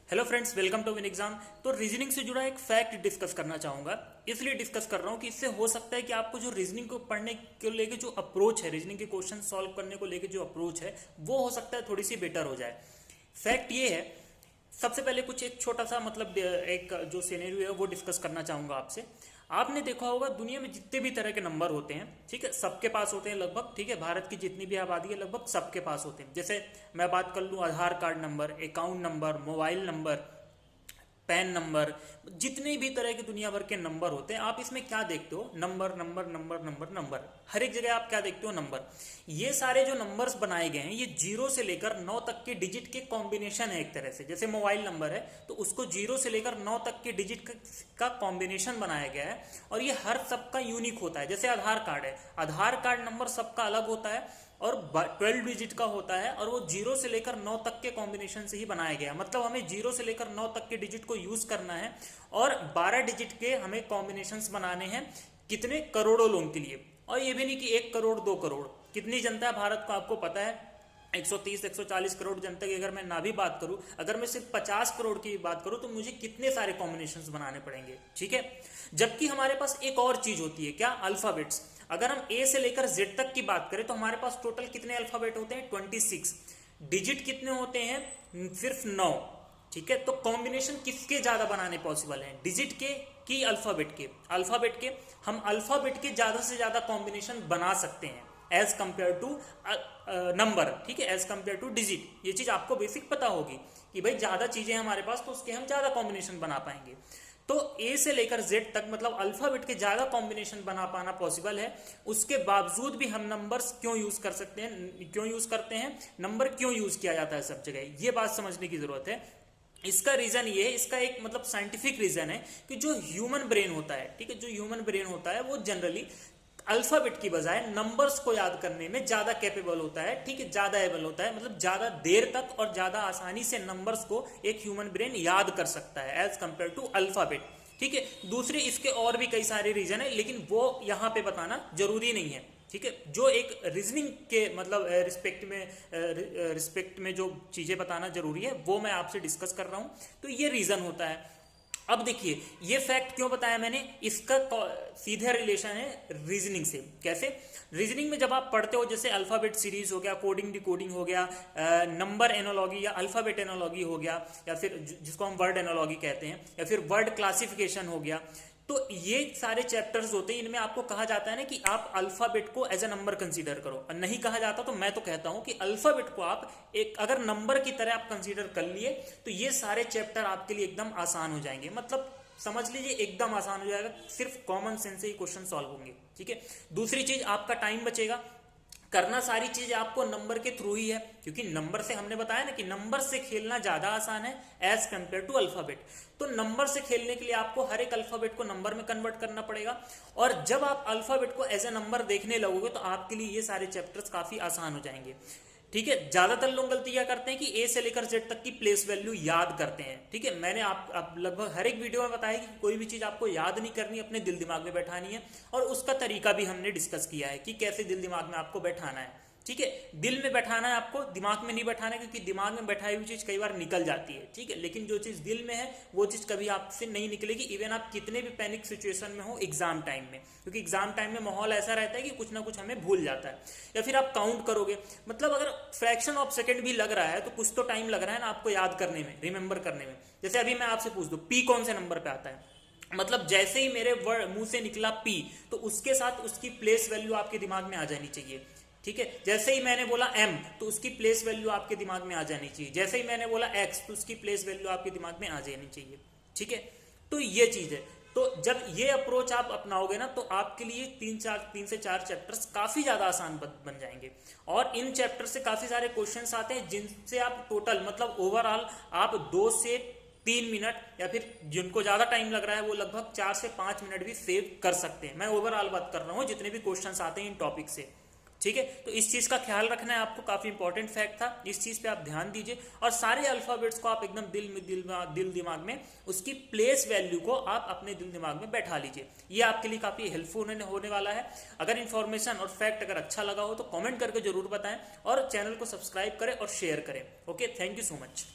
Hello friends, welcome to win exam. तो reasoning से जुड़ा एक फैक्ट डिस्कस करना चाहूंगा। इसलिए डिस्कस कर रहा हूं कि इससे हो सकता है कि आपको जो रीजनिंग को पढ़ने को लेके जो अप्रोच है, रीजनिंग के क्वेश्चन सॉल्व करने को लेके जो अप्रोच है वो हो सकता है थोड़ी सी बेटर हो जाए। फैक्ट ये है, सबसे पहले कुछ एक छोटा सा मतलब एक जो सिनेरियो है वो डिस्कस करना चाहूंगा आपसे। आपने देखा होगा दुनिया में जितने भी तरह के नंबर होते हैं, ठीक है, सबके पास होते हैं लगभग, ठीक है, भारत की जितनी भी आबादी है लगभग सबके पास होते हैं। जैसे मैं बात कर लूँ Aadhaar card number, account number, mobile number, PAN number, जितने भी तरह के दुनिया भर के नंबर होते हैं, आप इसमें क्या देखते हो? Number number number number number. हर एक जगह आप क्या देखते हो? नंबर। ये सारे जो नंबर्स बनाए गए हैं ये 0 से लेकर 9 तक के डिजिट के कॉम्बिनेशन है। एक तरह से जैसे मोबाइल नंबर है तो उसको 0 से लेकर 9 तक के डिजिट का कॉम्बिनेशन बनाया गया है और ये हर सबका यूनिक होता है। जैसे आधार कार्ड है, आधार कार्ड नंबर सबका अलग होता है और 12 डिजिट का होता है और वो 0 से लेकर 9 तक के कॉम्बिनेशन से ही बनाया गया। मतलब हमें 0 से लेकर 9 तक के डिजिट को यूज करना है और 12 डिजिट के हमें कॉम्बिनेशंस बनाने हैं। कितने? करोड़ों लोगों के लिए। और ये भी नहीं कि 1 करोड़ 2 करोड़। कितनी जनता है भारत को आपको पता है? 130 140 करोड़ जनता की अगर मैं ना भी बात करूं, अगर मैं सिर्फ 50 करोड़ की बात करूं तो मुझे कितने सारे कॉम्बिनेशंस बनाने पड़ेंगे, ठीक है। जबकि हमारे पास एक और चीज होती है, क्या? अल्फाबेट्स। अगर हम ए से लेकर जेड तक की बात करें तो हमारे पास टोटल कितने अल्फाबेट होते हैं? 26। डिजिट कितने होते हैं? सिर्फ 9, ठीक है। तो कॉम्बिनेशन किसके ज्यादा बनाने पॉसिबल है, डिजिट के कि अल्फाबेट के? अल्फाबेट के। हम अल्फाबेट के ज्यादा से ज्यादा कॉम्बिनेशन बना सकते हैं एज कंपेयर टू नंबर, ठीक है, एज कंपेयर टू डिजिट। ये चीज आपको बेसिक पता होगी कि भाई ज्यादा चीजें हमारे पास तो उसके हम ज्यादा कॉम्बिनेशन बना पाएंगे। तो ए से लेकर जेड तक मतलब अल्फाबेट के ज्यादा कॉम्बिनेशन बना पाना पॉसिबल है। उसके बावजूद भी हम नंबर्स क्यों यूज कर सकते हैं, क्यों यूज करते हैं, नंबर क्यों यूज किया जाता है सब जगह, ये बात समझने की जरूरत है। इसका रीजन ये है, इसका एक मतलब साइंटिफिक रीजन है कि जो ह्यूमन ब्रेन होता है, ठीक है, जो ह्यूमन ब्रेन होता है वो जनरली अल्फाबेट की बजाय नंबर्स को याद करने में ज्यादा कैपेबल होता है, ठीक है, ज्यादा एबल होता है। मतलब ज्यादा देर तक और ज्यादा आसानी से नंबर्स को एक ह्यूमन ब्रेन याद कर सकता है एज कंपेयर टू अल्फाबेट, ठीक है। दूसरे इसके और भी कई सारे रीजन है लेकिन वो यहां पे बताना जरूरी नहीं है, ठीक है। जो एक रीजनिंग के मतलब रिस्पेक्ट में जो चीजें बताना जरूरी है वो मैं आपसे डिस्कस कर रहा हूं। तो ये रीजन होता है। अब देखिए ये फैक्ट क्यों बताया मैंने, इसका सीधा रिलेशन है रीजनिंग से। कैसे? रीजनिंग में जब आप पढ़ते हो, जैसे अल्फाबेट सीरीज हो गया, कोडिंग डिकोडिंग हो गया, नंबर एनोलॉगी या अल्फाबेट एनोलॉगी हो गया, या फिर जिसको हम वर्ड एनोलॉगी कहते हैं, या फिर वर्ड क्लासिफिकेशन हो गया, तो ये सारे चैप्टर्स होते हैं। इनमें आपको कहा जाता है ना कि आप अल्फाबेट को एज ए नंबर कंसीडर करो, और नहीं कहा जाता तो मैं तो कहता हूं कि अल्फाबेट को आप एक अगर नंबर की तरह आप कंसीडर कर लिए तो ये सारे चैप्टर आपके लिए एकदम आसान हो जाएंगे। मतलब समझ लीजिए एकदम आसान हो जाएगा, सिर्फ कॉमन सेंस से ही क्वेश्चन सॉल्व होंगे, ठीक है। दूसरी चीज, आपका टाइम बचेगा। करना सारी चीज आपको नंबर के थ्रू ही है, क्योंकि नंबर से हमने बताया ना कि नंबर से खेलना ज्यादा आसान है एज कंपेयर टू अल्फाबेट। तो नंबर से खेलने के लिए आपको हर एक अल्फाबेट को नंबर में कन्वर्ट करना पड़ेगा, और जब आप अल्फाबेट को एज ए नंबर देखने लगोगे तो आपके लिए ये सारे चैप्टर्स काफी आसान हो जाएंगे, ठीक है। ज्यादातर लोग गलती क्या करते हैं कि ए से लेकर जेड तक की प्लेस वैल्यू याद करते हैं, ठीक है। मैंने आप लगभग हर एक वीडियो में बताया कि कोई भी चीज आपको याद नहीं करनी, अपने दिल दिमाग में बैठानी है, और उसका तरीका भी हमने डिस्कस किया है कि कैसे दिल दिमाग में आपको बैठाना है, ठीक है। दिल में बैठाना है आपको, दिमाग में नहीं बैठाना है, क्योंकि दिमाग में बैठाई हुई चीज कई बार निकल जाती है, ठीक है। लेकिन जो चीज दिल में है वो चीज कभी आपसे नहीं निकलेगी, इवन आप कितने भी पैनिक सिचुएशन में हो एग्जाम टाइम में, क्योंकि एग्जाम टाइम में माहौल ऐसा रहता है कि कुछ ना कुछ हमें भूल जाता है। या फिर आप काउंट करोगे, मतलब अगर फ्रैक्शन ऑफ सेकंड भी लग रहा है तो कुछ तो टाइम लग रहा है ना आपको याद करने में, रिमेंबर करने में। जैसे अभी मैं आपसे पूछ दूं पी कौन से नंबर पे आता है, मतलब जैसे ही मेरे मुंह से निकला पी तो उसके साथ उसकी प्लेस वैल्यू आपके दिमाग में आ जानी चाहिए, ठीक है। जैसे ही मैंने बोला एम तो उसकी प्लेस वैल्यू आपके दिमाग में आ जानी चाहिए, जैसे ही मैंने बोला एक्स तो उसकी प्लेस वैल्यू आपके दिमाग में आ जानी चाहिए, ठीक है। तो ये चीज है। तो जब ये अप्रोच आप अपनाओगे ना तो आपके लिए 3 से 4 चैप्टर्स काफी ज्यादा आसान बन जाएंगे, और इन चैप्टर से काफी सारे क्वेश्चंस आते हैं जिनसे आप टोटल मतलब ओवरऑल आप 2 से 3 मिनट, या फिर जिनको ज्यादा टाइम लग रहा है वो लगभग 4 से 5 मिनट भी सेव कर सकते हैं। मैं ओवरऑल बात कर रहा हूँ जितने भी क्वेश्चंस आते हैं इन टॉपिक से, ठीक है। तो इस चीज का ख्याल रखना है आपको, काफी इंपॉर्टेंट फैक्ट था, इस चीज पे आप ध्यान दीजिए। और सारे अल्फाबेट्स को आप एकदम दिल दिमाग में उसकी प्लेस वैल्यू को आप अपने दिल दिमाग में बैठा लीजिए। ये आपके लिए काफी हेल्पफुल होने वाला है। अगर इन्फॉर्मेशन और फैक्ट अगर अच्छा लगा हो तो कमेंट करके जरूर बताएं, और चैनल को सब्सक्राइब करें और शेयर करें। Okay, thank you so much.